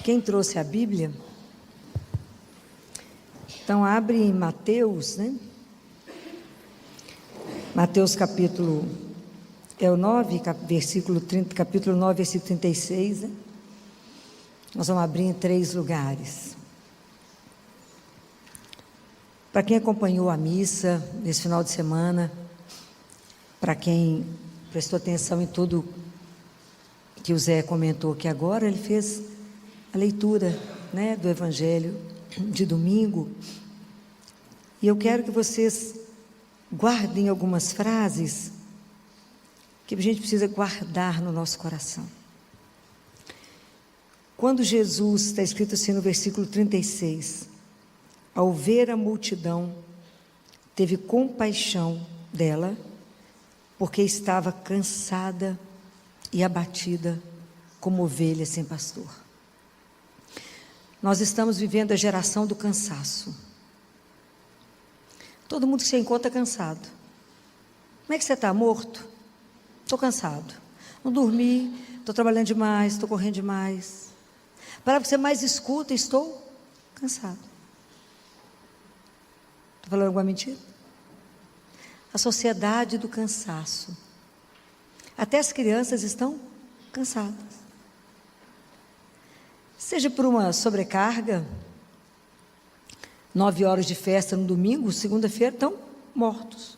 Quem trouxe a Bíblia? Então, abre em Mateus, né? Mateus capítulo, é o 9, versículo 30, capítulo 9, versículo 36, né? Nós vamos abrir em 3 lugares. Para quem acompanhou a missa nesse final de semana, para quem prestou atenção em tudo que o Zé comentou aqui agora, ele fez a leitura, né, do Evangelho de domingo, e eu quero que vocês guardem algumas frases que a gente precisa guardar no nosso coração. Quando Jesus, está escrito assim no versículo 36, ao ver a multidão, teve compaixão dela, porque estava cansada e abatida como ovelha sem pastor. Nós estamos vivendo a geração do cansaço. Todo mundo que se encontra cansado. Como é que você está? Morto? Estou cansado. Não dormi, estou trabalhando demais, estou correndo demais. A palavra que você mais escuta, estou cansado. Estou falando alguma mentira? A sociedade do cansaço. Até as crianças estão cansadas. Seja por uma sobrecarga, 9 horas de festa no domingo, segunda-feira, estão mortos.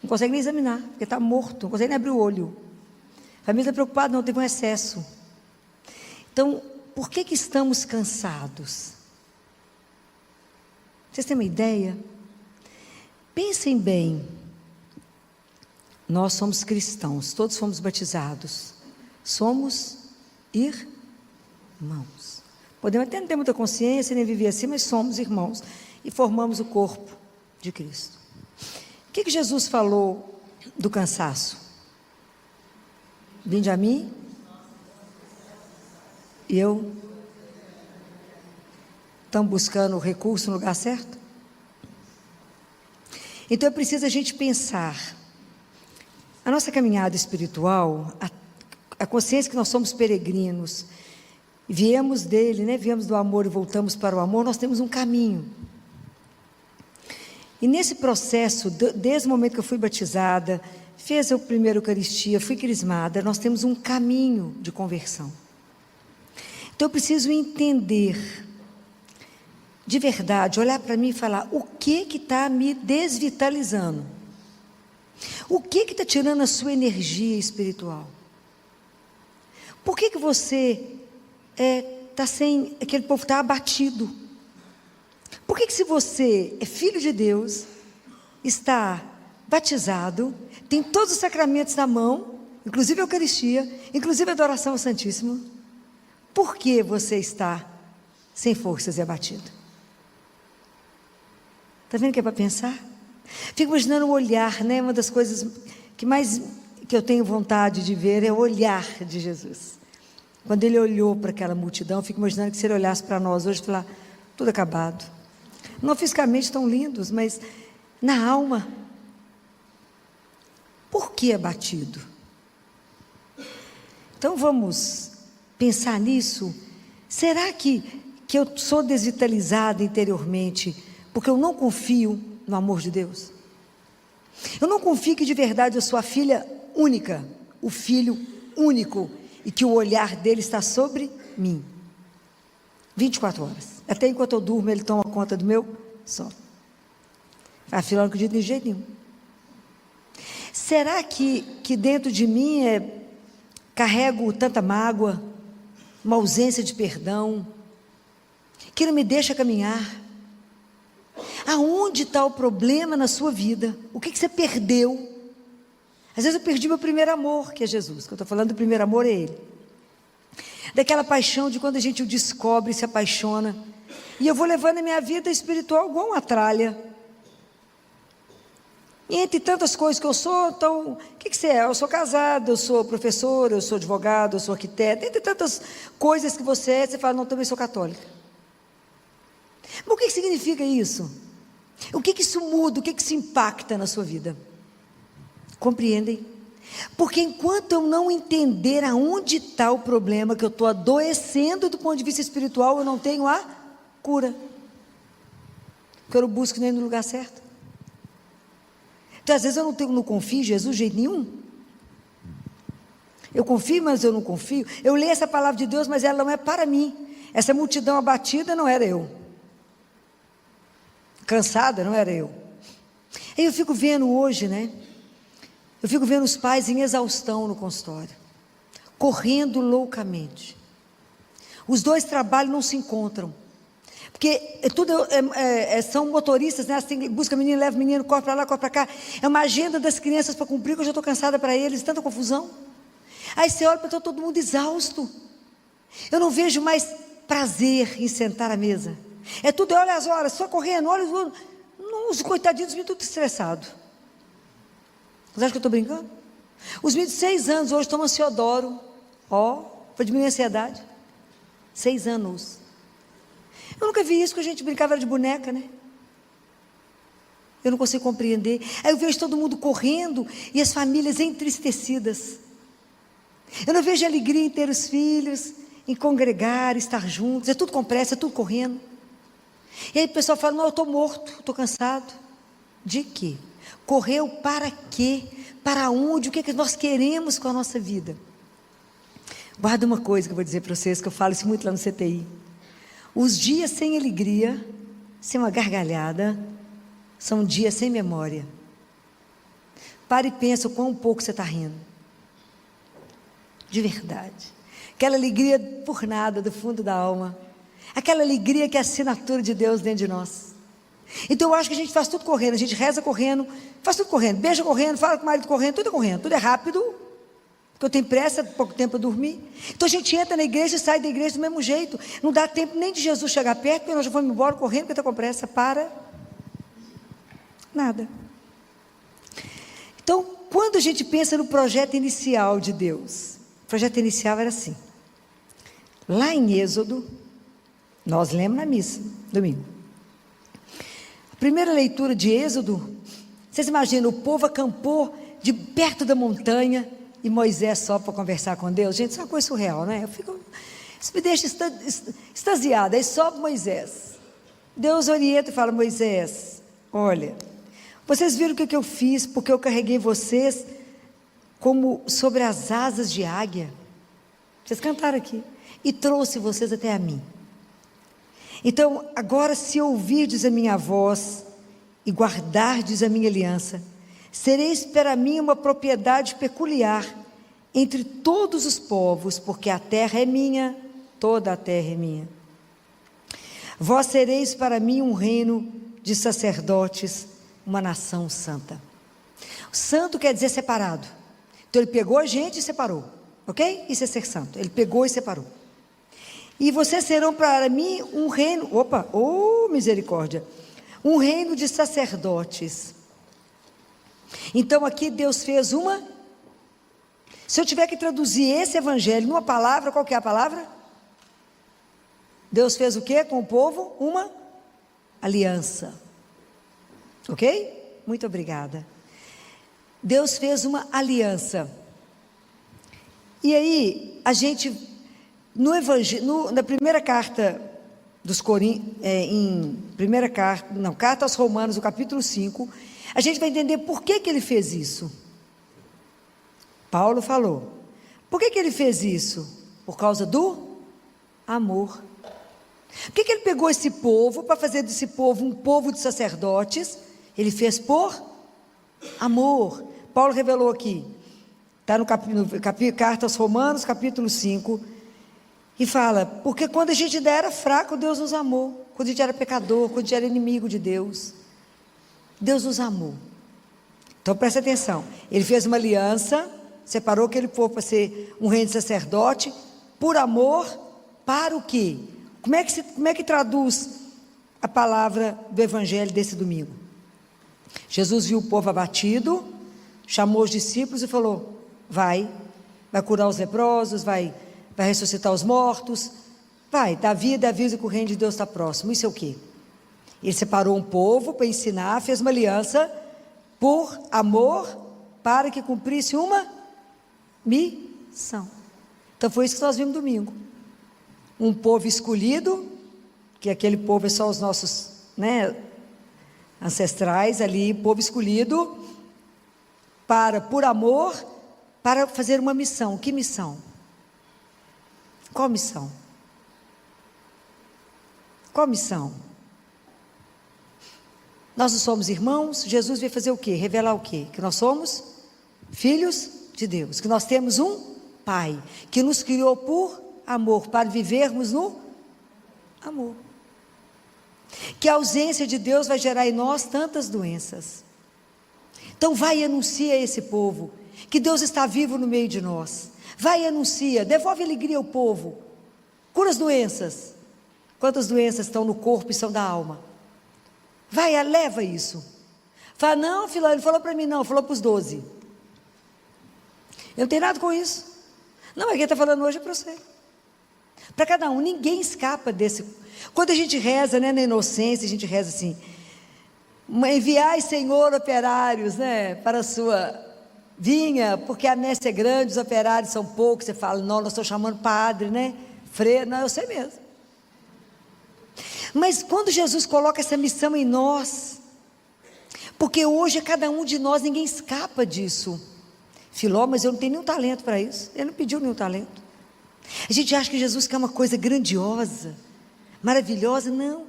Não consegue nem examinar, porque está morto, não consegue nem abrir o olho. A família está preocupada, não, teve um excesso. Então, por que estamos cansados? Vocês têm uma ideia? Pensem bem. Nós somos cristãos, todos fomos batizados. Somos irmãos. Podemos até não ter muita consciência, nem viver assim, mas somos irmãos. E formamos o corpo de Cristo. O que Jesus falou do cansaço? Vinde a mim, e eu. Estamos buscando o recurso no lugar certo? Então é preciso a gente pensar. A nossa caminhada espiritual, a consciência que nós somos peregrinos, viemos dele, né? Viemos do amor e voltamos para o amor, nós temos um caminho. E nesse processo, desde o momento que eu fui batizada, fiz a primeira Eucaristia, fui crismada, nós temos um caminho de conversão. Então eu preciso entender, de verdade, olhar para mim e falar, o que está me desvitalizando? O que está tirando a sua energia espiritual? Por que você está sem, aquele povo está abatido? Por que se você é filho de Deus, está batizado, tem todos os sacramentos na mão, inclusive a Eucaristia, inclusive a adoração ao Santíssimo, por que você está sem forças e abatido? Está vendo que é para pensar? Fico imaginando o olhar, né? Uma das coisas que eu tenho vontade de ver é o olhar de Jesus. Quando ele olhou para aquela multidão, eu fico imaginando que se ele olhasse para nós hoje e falar, tudo acabado. Não fisicamente tão lindos, mas na alma. Por que abatido? Então vamos pensar nisso. Será que eu sou desvitalizada interiormente porque eu não confio no amor de Deus? Eu não confio que de verdade eu sou a filha única, o filho único, e que o olhar dele está sobre mim, 24 horas, até enquanto eu durmo ele toma conta do meu sono. Afinal, não acredito de jeito nenhum. Será que dentro de mim carrego tanta mágoa, uma ausência de perdão, que não me deixa caminhar? Aonde está o problema na sua vida? O que você perdeu? Às vezes eu perdi meu primeiro amor, que é Jesus, que eu estou falando do primeiro amor é Ele. Daquela paixão de quando a gente o descobre, se apaixona. E eu vou levando a minha vida espiritual igual uma tralha. E entre tantas coisas que eu sou, então, o que você é? Eu sou casada, eu sou professora, eu sou advogada, eu sou arquiteta. Entre tantas coisas que você é, você fala, não, também sou católica. Mas o que significa isso? O que isso muda? O que isso impacta na sua vida? Compreendem? Porque enquanto eu não entender aonde está o problema, que eu estou adoecendo do ponto de vista espiritual, eu não tenho a cura. Porque eu não busco nem no lugar certo. Então, às vezes eu não confio em Jesus de jeito nenhum. Eu confio, mas eu não confio. Eu leio essa palavra de Deus, mas ela não é para mim. Essa multidão abatida não era eu. Cansada não era eu. E eu fico vendo hoje, né? Eu fico vendo os pais em exaustão no consultório, correndo loucamente. Os dois trabalhos não se encontram, porque são motoristas, né? Assim, busca menino, leva menino, corre para lá, corre para cá. É uma agenda das crianças para cumprir, que eu já estou cansada para eles, tanta confusão. Aí você olha para todo mundo exausto. Eu não vejo mais prazer em sentar à mesa. É tudo, olha as horas, só correndo, olha os coitadinhos, me tudo estressado. Você acha que eu estou brincando? Os meninos de 6 anos hoje tomam Ciodoro, para diminuir a ansiedade. 6 anos. Eu nunca vi isso, que a gente brincava de boneca, né? Eu não consigo compreender. Aí eu vejo todo mundo correndo e as famílias entristecidas. Eu não vejo alegria em ter os filhos, em congregar, estar juntos. É tudo com pressa, é tudo correndo. E aí o pessoal fala, não, eu estou morto, estou cansado. De quê? Correu para quê? Para onde? O que é que nós queremos com a nossa vida? Guarda uma coisa que eu vou dizer para vocês, que eu falo isso muito lá no CTI. Os dias sem alegria, sem uma gargalhada, são dias sem memória. Pare e pensa o quão pouco você está rindo. De verdade. Aquela alegria por nada, do fundo da alma. Aquela alegria que é a assinatura de Deus dentro de nós. Então eu acho que a gente faz tudo correndo, a gente reza correndo, faz tudo correndo, beija correndo, fala com o marido correndo, tudo é rápido, porque eu tenho pressa, pouco tempo para dormir. Então a gente entra na igreja e sai da igreja do mesmo jeito, não dá tempo nem de Jesus chegar perto, porque nós já vamos embora correndo, porque está com pressa, para nada. Então, quando a gente pensa no projeto inicial de Deus, o projeto inicial era assim, lá em Êxodo, nós lemos na missa, domingo, a primeira leitura de Êxodo, vocês imaginam, o povo acampou de perto da montanha, e Moisés só para conversar com Deus. Gente, isso é uma coisa surreal, né? Isso me deixa extasiada. Aí sobe Moisés, Deus orienta e fala, Moisés, olha, vocês viram o que eu fiz, porque eu carreguei vocês como sobre as asas de águia, vocês cantaram aqui, e trouxe vocês até a mim. Então, agora se ouvirdes a minha voz e guardardes a minha aliança, sereis para mim uma propriedade peculiar entre todos os povos, porque a terra é minha, toda a terra é minha. Vós sereis para mim um reino de sacerdotes, uma nação santa. Santo quer dizer separado. Então ele pegou a gente e separou, ok? Isso é ser santo, ele pegou e separou. E vocês serão para mim um reino, misericórdia, um reino de sacerdotes. Então aqui Deus fez se eu tiver que traduzir esse evangelho numa palavra, qual que é a palavra? Deus fez o que com o povo? Uma aliança, ok? Muito obrigada. Deus fez uma aliança. E aí a gente no evangelho, na primeira carta dos Coríntios, carta aos Romanos, o capítulo 5, a gente vai entender por que ele fez isso. Paulo falou, por que ele fez isso? Por causa do amor. Por que ele pegou esse povo, para fazer desse povo um povo de sacerdotes? Ele fez por amor. Paulo revelou aqui, está no carta aos Romanos, capítulo 5, e fala, porque quando a gente ainda era fraco, Deus nos amou. Quando a gente era pecador, quando a gente era inimigo de Deus, Deus nos amou. Então presta atenção, ele fez uma aliança, separou aquele povo para ser um reino de sacerdote, por amor, para o quê? Como é que traduz a palavra do evangelho desse domingo? Jesus viu o povo abatido, chamou os discípulos e falou, vai curar os leprosos, vai ressuscitar os mortos, vai dar vida, avisa que o reino de Deus está próximo. Isso é o quê? Ele separou um povo para ensinar, fez uma aliança por amor, para que cumprisse uma missão. Então foi isso que nós vimos domingo. Um povo escolhido, que aquele povo é só os nossos, ancestrais ali, povo escolhido, por amor, para fazer uma missão. Que missão? Qual missão? Qual missão? Nós não somos irmãos, Jesus veio fazer o quê? Revelar o quê? Que nós somos filhos de Deus, que nós temos um Pai, que nos criou por amor, para vivermos no amor. Que a ausência de Deus vai gerar em nós tantas doenças. Então vai e anuncia a esse povo, que Deus está vivo no meio de nós. Vai e anuncia, devolve alegria ao povo, cura as doenças. Quantas doenças estão no corpo e são da alma? Vai, leva isso. Fala, não, filho, ele falou para mim não, falou para os 12. Eu não tenho nada com isso. Não, quem está falando hoje é para você. Para cada um, ninguém escapa desse. Quando a gente reza, na inocência, a gente reza assim: enviai, Senhor, operários, para a sua vinha, porque a messe é grande, os operários são poucos. Você fala, não, nós estamos chamando padre, freio, não, eu sei mesmo. Mas quando Jesus coloca essa missão em nós, porque hoje é cada um de nós, ninguém escapa disso. Filó, mas eu não tenho nenhum talento para isso. Ele não pediu nenhum talento. A gente acha que Jesus quer uma coisa grandiosa, maravilhosa. Não.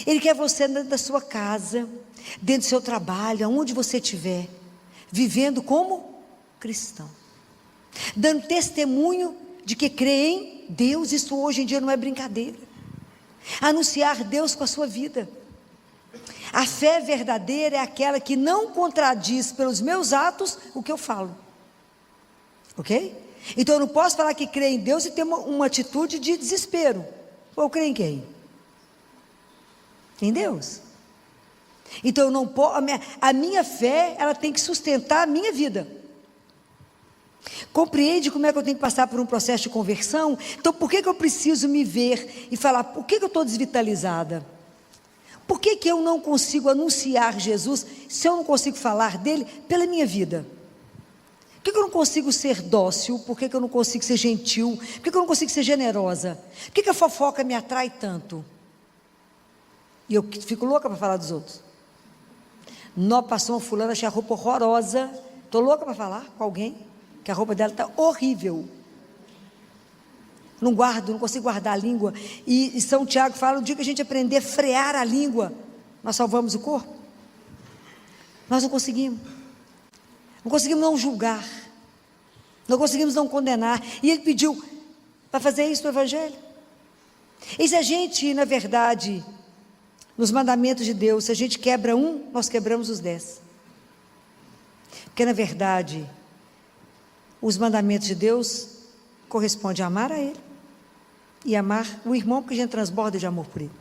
Ele quer você dentro da sua casa, dentro do seu trabalho, aonde você estiver, vivendo como cristão, dando testemunho de que crê em Deus. Isso hoje em dia não é brincadeira. Anunciar Deus com a sua vida. A fé verdadeira é aquela que não contradiz pelos meus atos o que eu falo. Ok? Então eu não posso falar que creio em Deus e ter uma atitude de desespero. Eu creio em quem? Em Deus. Então eu não posso, a minha fé, ela tem que sustentar a minha vida. Compreende como é que eu tenho que passar por um processo de conversão? Então por que eu preciso me ver e falar, por que eu estou desvitalizada? Por que eu não consigo anunciar Jesus, se eu não consigo falar dele, pela minha vida? Por que eu não consigo ser dócil? Por que eu não consigo ser gentil? Por que eu não consigo ser generosa? Por que a fofoca me atrai tanto? E eu fico louca para falar dos outros. Nó, passou uma fulana, achei a roupa horrorosa. Estou louca para falar com alguém, que a roupa dela está horrível. Não consigo guardar a língua. E São Tiago fala, o dia que a gente aprender a frear a língua, nós salvamos o corpo. Nós não conseguimos. Não conseguimos não julgar. Não conseguimos não condenar. E ele pediu para fazer isso no Evangelho. E se a gente, na verdade, nos mandamentos de Deus, se a gente quebra um, nós quebramos os 10. Porque na verdade, os mandamentos de Deus correspondem a amar a Ele e amar o irmão, porque a gente transborda de amor por ele.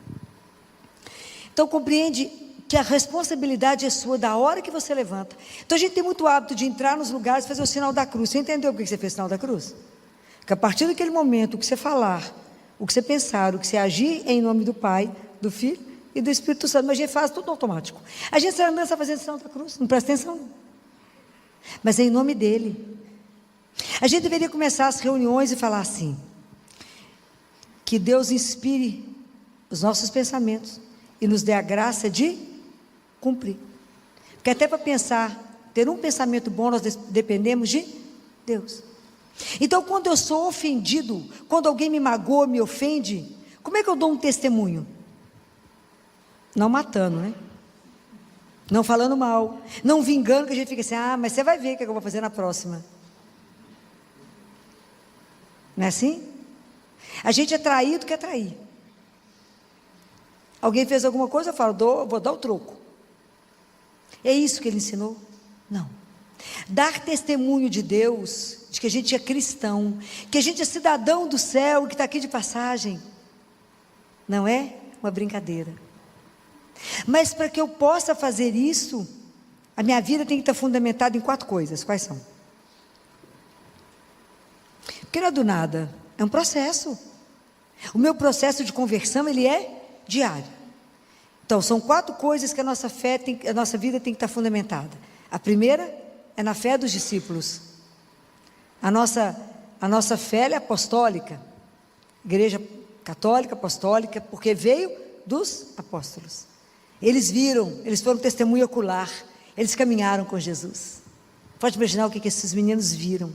Então compreende que a responsabilidade é sua da hora que você levanta. Então a gente tem muito hábito de entrar nos lugares e fazer o sinal da cruz. Você entendeu por que você fez o sinal da cruz? Que a partir daquele momento, o que você falar, o que você pensar, o que você agir em nome do Pai, do Filho e do Espírito Santo, mas a gente faz tudo automático. A gente não está fazendo o sinal da cruz, não presta atenção não. Mas é em nome dele. A gente deveria começar as reuniões e falar assim: que Deus inspire os nossos pensamentos e nos dê a graça de cumprir. Porque até para pensar, ter um pensamento bom, nós dependemos de Deus. Então quando eu sou ofendido, quando alguém me magoa, me ofende, como é que eu dou um testemunho? Não matando, não falando mal, não vingando, que a gente fica assim, mas você vai ver o que eu vou fazer na próxima. Não é assim? A gente é traído, quer trair. Alguém fez alguma coisa, eu falo, vou dar o troco. É isso que ele ensinou? Não. Dar testemunho de Deus, de que a gente é cristão, que a gente é cidadão do céu, que está aqui de passagem, não é uma brincadeira. Mas para que eu possa fazer isso, a minha vida tem que estar fundamentada em 4 coisas. Quais são? Porque não é do nada, é um processo. O meu processo de conversão, ele é diário. Então, são 4 coisas que a nossa a nossa vida tem que estar fundamentada. A primeira é na fé dos discípulos. A nossa fé é apostólica, igreja católica, apostólica, porque veio dos apóstolos. Eles viram, eles foram testemunho ocular, eles caminharam com Jesus. Pode imaginar o que esses meninos viram.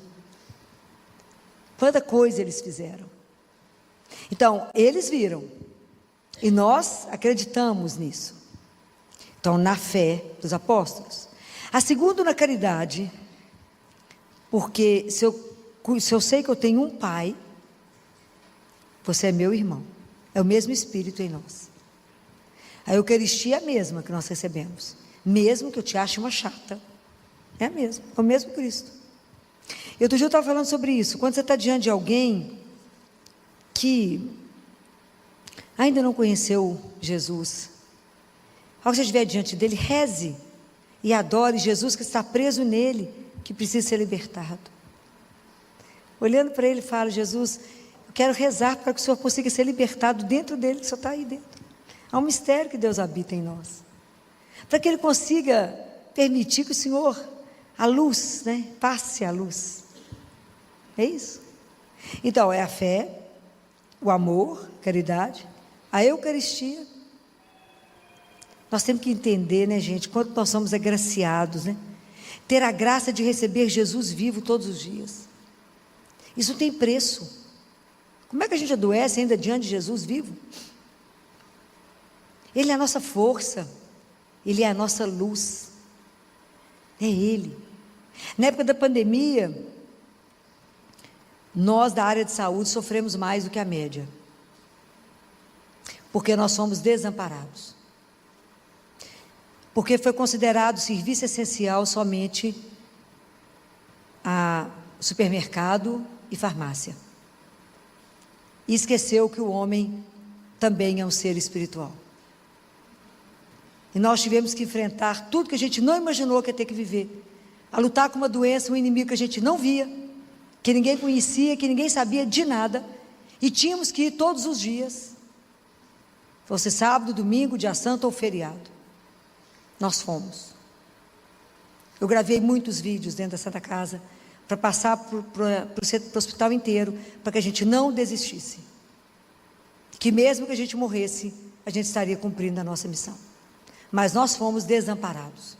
Quanta coisa eles fizeram. Então, eles viram, e nós acreditamos nisso. Então, na fé dos apóstolos. A segunda, na caridade, porque se eu sei que eu tenho um pai, você é meu irmão, é o mesmo Espírito em nós. A Eucaristia é a mesma que nós recebemos, mesmo que eu te ache uma chata, é a mesma, é o mesmo Cristo. E outro dia eu estava falando sobre isso. Quando você está diante de alguém que ainda não conheceu Jesus, ao que você estiver diante dele, reze e adore Jesus que está preso nele, que precisa ser libertado. Olhando para ele, fala: Jesus, eu quero rezar para que o Senhor consiga ser libertado dentro dele, que o Senhor está aí dentro. Há um mistério que Deus habita em nós, para que ele consiga permitir que o Senhor, a luz, passe a luz. É isso. Então, é a fé, o amor, a caridade, a Eucaristia. Nós temos que entender, gente, quanto nós somos agraciados, ter a graça de receber Jesus vivo todos os dias. Isso tem preço. Como é que a gente adoece ainda diante de Jesus vivo? Ele é a nossa força, Ele é a nossa luz, é Ele. Na época da pandemia, nós da área de saúde sofremos mais do que a média, porque nós somos desamparados, porque foi considerado serviço essencial somente a supermercado e farmácia, e esqueceu que o homem também é um ser espiritual. E nós tivemos que enfrentar tudo que a gente não imaginou que ia ter que viver, a lutar com uma doença, um inimigo que a gente não via, que ninguém conhecia, que ninguém sabia de nada, e tínhamos que ir todos os dias, fosse sábado, domingo, dia santo ou feriado. Nós fomos. Eu gravei muitos vídeos dentro da Santa Casa, para passar para o hospital inteiro, para que a gente não desistisse, que mesmo que a gente morresse, a gente estaria cumprindo a nossa missão. Mas nós fomos desamparados.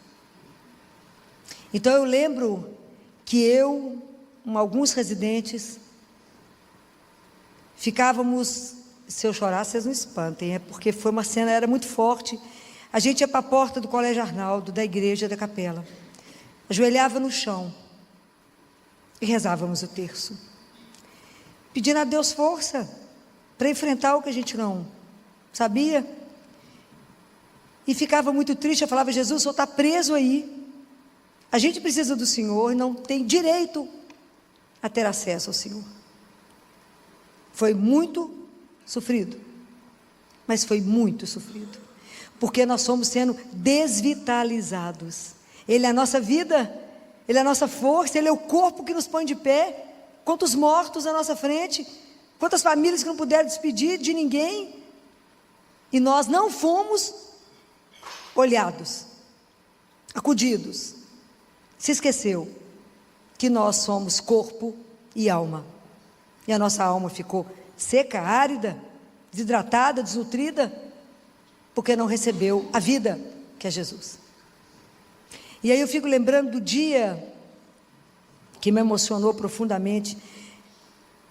Então eu lembro que eu, com alguns residentes, ficávamos, se eu chorar, vocês não espantem, porque foi uma cena, era muito forte. A gente ia para a porta do Colégio Arnaldo, da igreja, da capela, ajoelhava no chão e rezávamos o terço, pedindo a Deus força para enfrentar o que a gente não sabia. E ficava muito triste, eu falava: Jesus, o Senhor está preso aí, a gente precisa do Senhor e não tem direito a ter acesso ao Senhor. Foi muito sofrido, mas foi muito sofrido, porque nós somos sendo desvitalizados. Ele é a nossa vida, Ele é a nossa força, Ele é o corpo que nos põe de pé. Quantos mortos à nossa frente, quantas famílias que não puderam despedir de ninguém, e nós não fomos olhados, acudidos. Se esqueceu que nós somos corpo e alma, e a nossa alma ficou seca, árida, desidratada, desnutrida, porque não recebeu a vida que é Jesus. E aí eu fico lembrando do dia que me emocionou profundamente.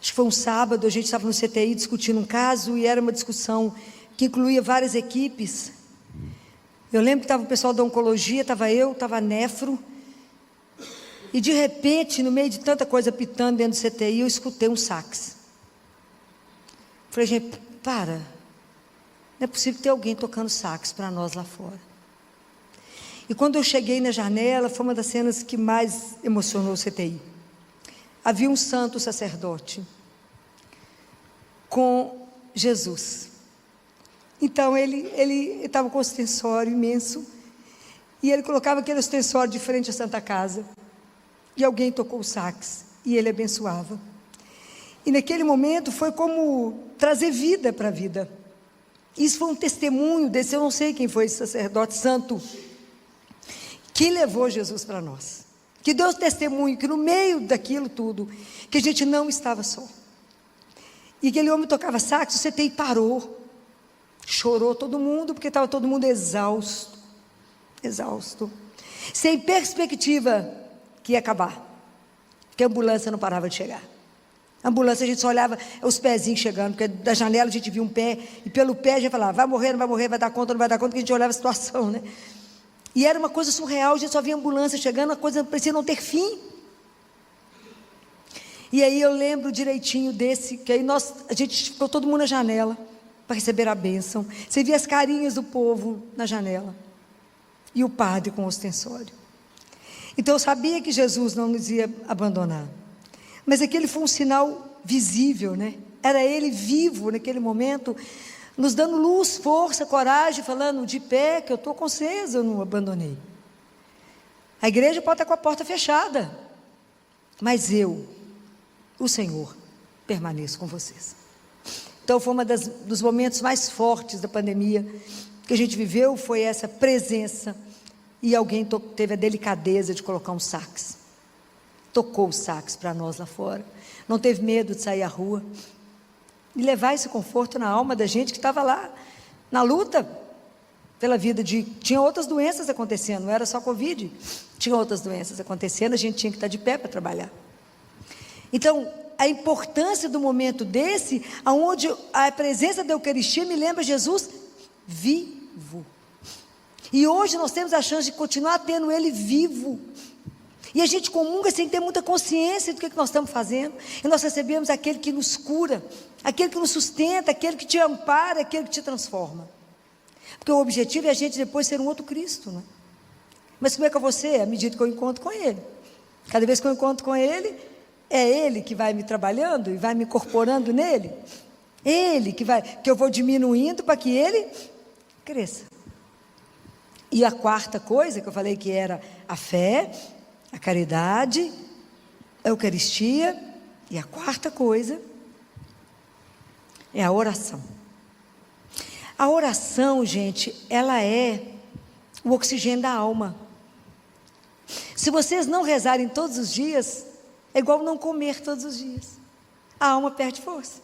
Acho que foi um sábado, a gente estava no CTI discutindo um caso, e era uma discussão que incluía várias equipes. Eu lembro que estava o pessoal da oncologia, estava eu, estava a nefro, e de repente, no meio de tanta coisa pitando dentro do CTI, eu escutei um sax. Falei: gente, para, não é possível ter alguém tocando sax para nós lá fora. E quando eu cheguei na janela, foi uma das cenas que mais emocionou o CTI. Havia um santo sacerdote com Jesus. Então ele estava com um ostensório imenso, e ele colocava aquele ostensório de frente à Santa Casa, e alguém tocou o sax, e ele abençoava. E naquele momento foi como trazer vida para a vida. Isso foi um testemunho desse, eu não sei quem foi esse sacerdote santo, que levou Jesus para nós. Que Deus testemunhe que no meio daquilo tudo, que a gente não estava só. E aquele homem tocava sax, o CTI parou. Chorou todo mundo, porque estava todo mundo exausto. Exausto. Sem perspectiva que ia acabar. Porque a ambulância não parava de chegar. A ambulância a gente só olhava os pezinhos chegando, porque da janela a gente via um pé, e pelo pé a gente falava, vai morrer, não vai morrer, vai dar conta, não vai dar conta, porque a gente olhava a situação, né? E era uma coisa surreal, a gente só via ambulância chegando, a coisa parecia não ter fim. E aí eu lembro direitinho desse, que aí a gente ficou todo mundo na janela, para receber a bênção. Você via as carinhas do povo na janela, e o padre com o ostensório. Então eu sabia que Jesus não nos ia abandonar, mas aquele foi um sinal visível, né? Era Ele vivo naquele momento, nos dando luz, força, coragem, falando de pé, que eu estou com vocês, eu não abandonei. A igreja pode estar com a porta fechada, mas eu, o Senhor, permaneço com vocês. Então foi um dos momentos mais fortes da pandemia que a gente viveu, foi essa presença, e alguém teve a delicadeza de colocar um sax, tocou o sax para nós lá fora, não teve medo de sair à rua, e levar esse conforto na alma da gente que estava lá, na luta pela vida tinha outras doenças acontecendo, não era só Covid, tinha outras doenças acontecendo, a gente tinha que estar de pé para trabalhar. Então, a importância do momento desse, onde a presença da Eucaristia me lembra Jesus vivo. E hoje nós temos a chance de continuar tendo Ele vivo. E a gente comunga sem ter muita consciência do que nós estamos fazendo. E nós recebemos aquele que nos cura, aquele que nos sustenta, aquele que te ampara, aquele que te transforma. Porque o objetivo é a gente depois ser um outro Cristo, né? Mas como é que eu vou ser? À medida que eu encontro com Ele. Cada vez que eu encontro com Ele, é Ele que vai me trabalhando e vai me incorporando nele. Ele que eu vou diminuindo para que Ele cresça. E a quarta coisa que eu falei que era a fé, a caridade, a Eucaristia, e a quarta coisa é a oração. A oração, gente, ela é o oxigênio da alma. Se vocês não rezarem todos os dias, é igual não comer todos os dias. A alma perde força.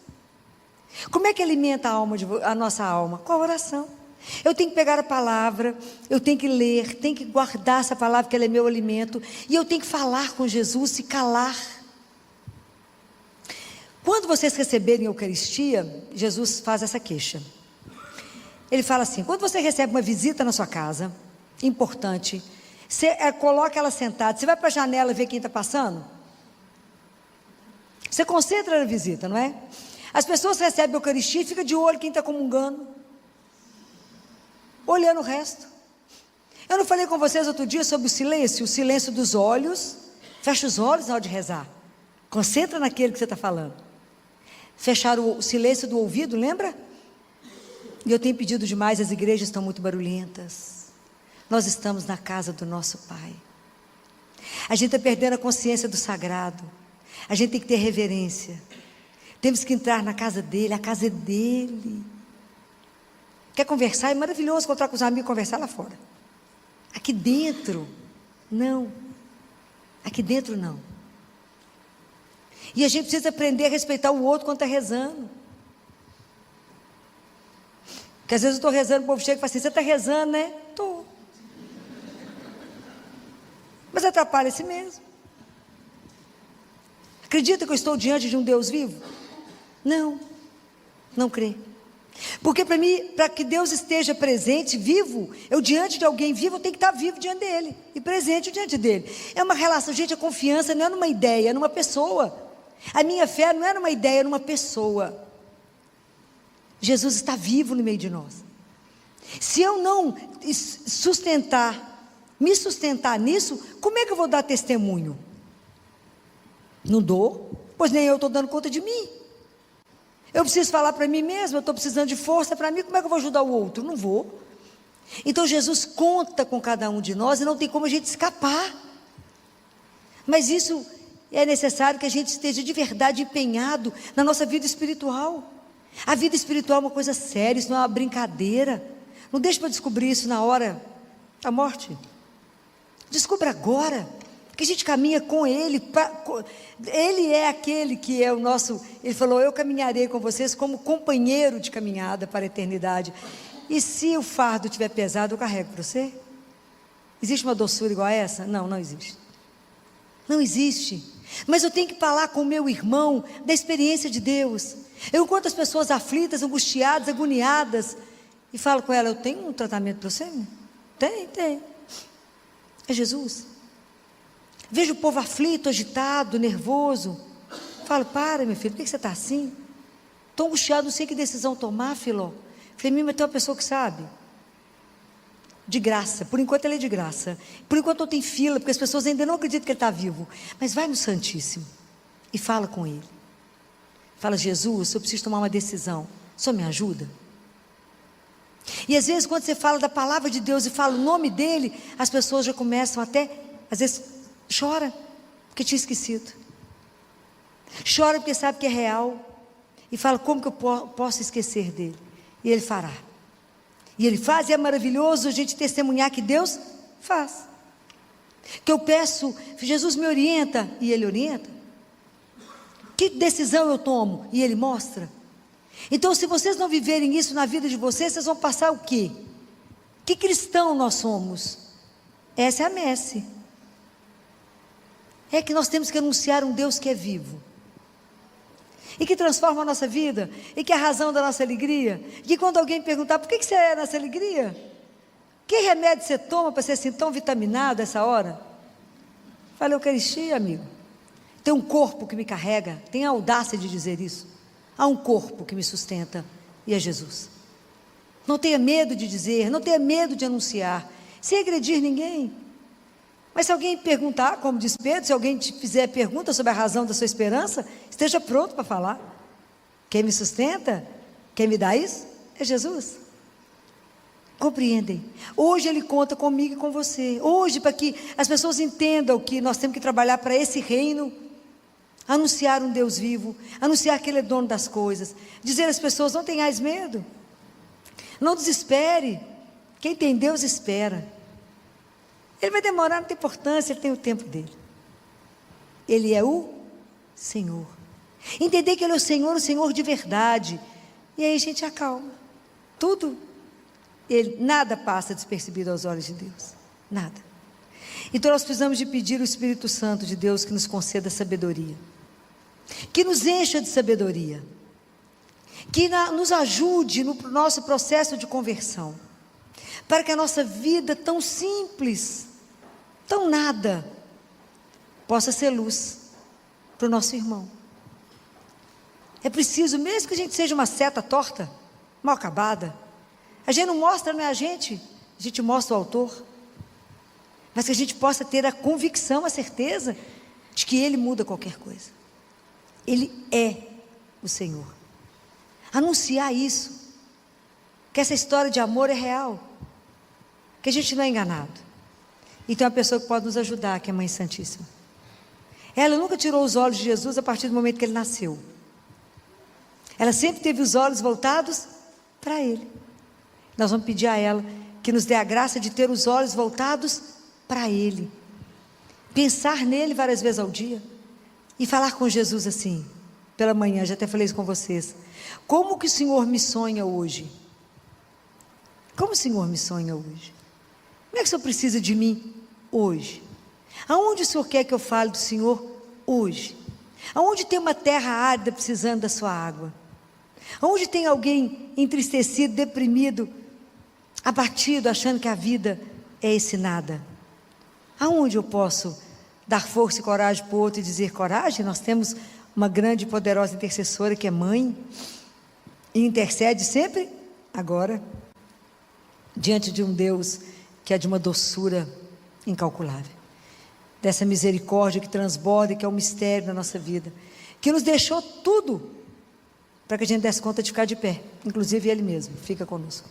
Como é que alimenta a nossa alma? Com a oração. Eu tenho que pegar a palavra, eu tenho que ler, tenho que guardar essa palavra, que ela é meu alimento, e eu tenho que falar com Jesus, se calar. Quando vocês receberem a Eucaristia, Jesus faz essa queixa. Ele fala assim: quando você recebe uma visita na sua casa, importante, você coloca ela sentada, você vai para a janela ver quem está passando? Você concentra na visita, não é? As pessoas recebem a Eucaristia e ficam de olho quem está comungando, olhando o resto. Eu não falei com vocês outro dia sobre o silêncio dos olhos. Fecha os olhos na hora de rezar, concentra naquele que você está falando. Fechar o silêncio do ouvido, lembra? E eu tenho pedido demais, as igrejas estão muito barulhentas. Nós estamos na casa do nosso Pai. A gente está perdendo a consciência do sagrado. A gente tem que ter reverência. Temos que entrar na casa dele, a casa é dele. Quer conversar? É maravilhoso encontrar com os amigos e conversar lá fora. Aqui dentro, não. Aqui dentro, não. E a gente precisa aprender a respeitar o outro quando está rezando. Porque às vezes eu estou rezando, o povo chega e fala assim: você está rezando, né? Estou. Mas atrapalha a si mesmo. Acredita que eu estou diante de um Deus vivo? Não. Não crê. Porque para mim, para que Deus esteja presente, vivo, eu diante de alguém vivo, eu tenho que estar vivo diante dele, e presente diante dele. É uma relação, gente, a confiança não é numa ideia, é numa pessoa. A minha fé não é numa ideia, é numa pessoa. Jesus está vivo no meio de nós. Se eu não me sustentar nisso, como é que eu vou dar testemunho? Não dou, pois nem eu estou dando conta de mim. Eu preciso falar para mim mesmo, eu estou precisando de força para mim, como é que eu vou ajudar o outro? Não vou. Então Jesus conta com cada um de nós e não tem como a gente escapar. Mas isso é necessário que a gente esteja de verdade empenhado na nossa vida espiritual. A vida espiritual é uma coisa séria, isso não é uma brincadeira. Não deixe para descobrir isso na hora da morte. Descubra agora, porque a gente caminha com Ele, Ele é aquele que é o nosso, Ele falou, eu caminharei com vocês como companheiro de caminhada para a eternidade, e se o fardo estiver pesado, eu carrego para você? Existe uma doçura igual a essa? Não, não existe. Não existe. Mas eu tenho que falar com o meu irmão da experiência de Deus. Eu encontro as pessoas aflitas, angustiadas, agoniadas, e falo com ela, eu tenho um tratamento para você? Tem. É Jesus. Vejo o povo aflito, agitado, nervoso. Falo, para meu filho, por que você está assim? Estou angustiado, não sei que decisão tomar, Filó. Falei, mas tem uma pessoa que sabe. De graça, por enquanto ele é de graça. Por enquanto não tem fila, porque as pessoas ainda não acreditam que ele está vivo. Mas vai no Santíssimo e fala com ele. Fala, Jesus, eu preciso tomar uma decisão. O senhor me ajuda? E às vezes quando você fala da palavra de Deus e fala o nome dele, as pessoas já começam até, às vezes chora, porque tinha esquecido. Chora porque sabe que é real. E fala, como que eu posso esquecer dele? E ele fará. E ele faz, e é maravilhoso a gente testemunhar que Deus faz. Que eu peço, Jesus me orienta, e ele orienta. Que decisão eu tomo? E ele mostra. Então, se vocês não viverem isso na vida de vocês, vocês vão passar o quê? Que cristão nós somos? Essa é a messe. É que nós temos que anunciar um Deus que é vivo. E que transforma a nossa vida, e que é a razão da nossa alegria. E que quando alguém perguntar, por que você é nessa alegria? Que remédio você toma para ser assim tão vitaminado essa hora? Fala, Eucaristia, amigo. Tem um corpo que me carrega, tem a audácia de dizer isso. Há um corpo que me sustenta, e é Jesus. Não tenha medo de dizer, não tenha medo de anunciar, sem agredir ninguém. Mas se alguém perguntar, como diz Pedro, se alguém te fizer pergunta sobre a razão da sua esperança, esteja pronto para falar. Quem me sustenta, quem me dá isso, é Jesus. Compreendem? Hoje Ele conta comigo e com você. Hoje, para que as pessoas entendam que nós temos que trabalhar para esse reino, anunciar um Deus vivo, anunciar que Ele é dono das coisas, dizer às pessoas, não tenhais medo, não desespere, quem tem Deus espera. Ele vai demorar, não tem importância, ele tem o tempo dele. Ele é o Senhor. Entender que Ele é o Senhor de verdade. E aí a gente acalma. Tudo, nada passa despercebido aos olhos de Deus. Nada. Então nós precisamos de pedir o Espírito Santo de Deus que nos conceda sabedoria. Que nos encha de sabedoria. Que nos ajude no nosso processo de conversão. Para que a nossa vida tão simples, tão nada, possa ser luz para o nosso irmão. É preciso, mesmo que a gente seja uma seta torta, mal acabada, a gente não mostra, não é a gente mostra o autor, mas que a gente possa ter a convicção, a certeza de que Ele muda qualquer coisa. Ele é o Senhor. Anunciar isso, que essa história de amor é real, que a gente não é enganado. E tem uma pessoa que pode nos ajudar, que é a Mãe Santíssima. Ela nunca tirou os olhos de Jesus a partir do momento que Ele nasceu. Ela sempre teve os olhos voltados para Ele. Nós vamos pedir a ela que nos dê a graça de ter os olhos voltados para Ele. Pensar nele várias vezes ao dia. E falar com Jesus assim, pela manhã, já até falei isso com vocês. Como que o Senhor me sonha hoje? Como o Senhor me sonha hoje? Como é que o Senhor precisa de mim hoje? Aonde o Senhor quer que eu fale do Senhor hoje? Aonde tem uma terra árida precisando da sua água? Aonde tem alguém entristecido, deprimido, abatido, achando que a vida é esse nada? Aonde eu posso dar força e coragem para o outro e dizer, coragem? Nós temos uma grande e poderosa intercessora que é mãe, e intercede sempre agora, diante de um Deus que é de uma doçura incalculável, dessa misericórdia que transborda e que é um mistério na nossa vida, que nos deixou tudo para que a gente desse conta de ficar de pé, inclusive Ele mesmo, fica conosco.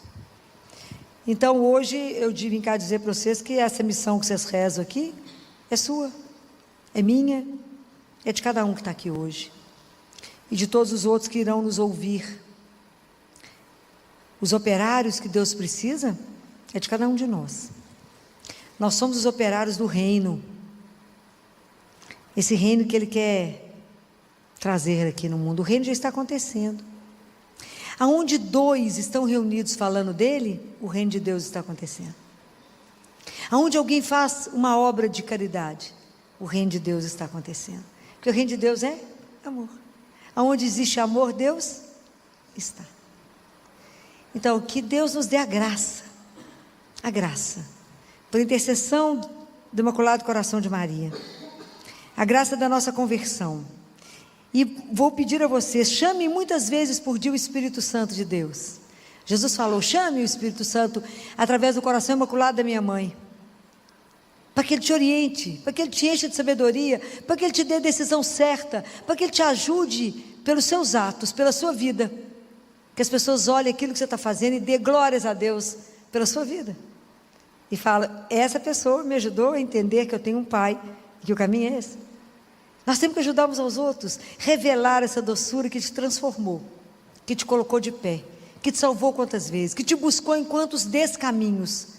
Então hoje eu vim cá dizer para vocês que essa missão que vocês rezam aqui é sua, é minha, é de cada um que está aqui hoje, e de todos os outros que irão nos ouvir. Os operários que Deus precisa é de cada um de nós. Nós somos os operários do reino. esse reino que Ele quer trazer aqui no mundo. O reino já está acontecendo. Aonde dois estão reunidos falando dele, o reino de Deus está acontecendo. Aonde alguém faz uma obra de caridade, o reino de Deus está acontecendo. Porque o reino de Deus é amor. Aonde existe amor, Deus está. Então, que Deus nos dê a graça, por intercessão do Imaculado Coração de Maria, a graça da nossa conversão. E vou pedir a vocês, chame muitas vezes por dia o Espírito Santo de Deus. Jesus falou, chame o Espírito Santo através do coração imaculado da minha mãe, para que Ele te oriente, para que Ele te enche de sabedoria, para que Ele te dê a decisão certa, para que Ele te ajude pelos seus atos, pela sua vida, que as pessoas olhem aquilo que você está fazendo e dê glórias a Deus pela sua vida, e fala, essa pessoa me ajudou a entender que eu tenho um Pai, e que o caminho é esse. Nós temos que ajudar uns aos outros, revelar essa doçura que te transformou, que te colocou de pé, que te salvou quantas vezes, que te buscou em quantos descaminhos,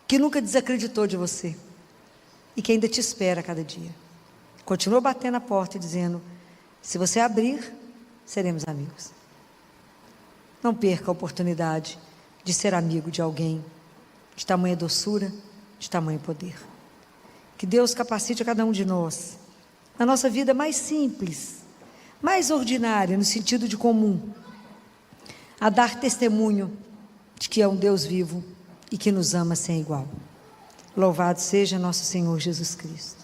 que nunca desacreditou de você, e que ainda te espera a cada dia. Continua batendo a porta e dizendo, se você abrir, seremos amigos. Não perca a oportunidade de ser amigo de alguém, de tamanha doçura, de tamanho poder. Que Deus capacite a cada um de nós, na nossa vida mais simples, mais ordinária, no sentido de comum, a dar testemunho de que é um Deus vivo e que nos ama sem igual. Louvado seja nosso Senhor Jesus Cristo.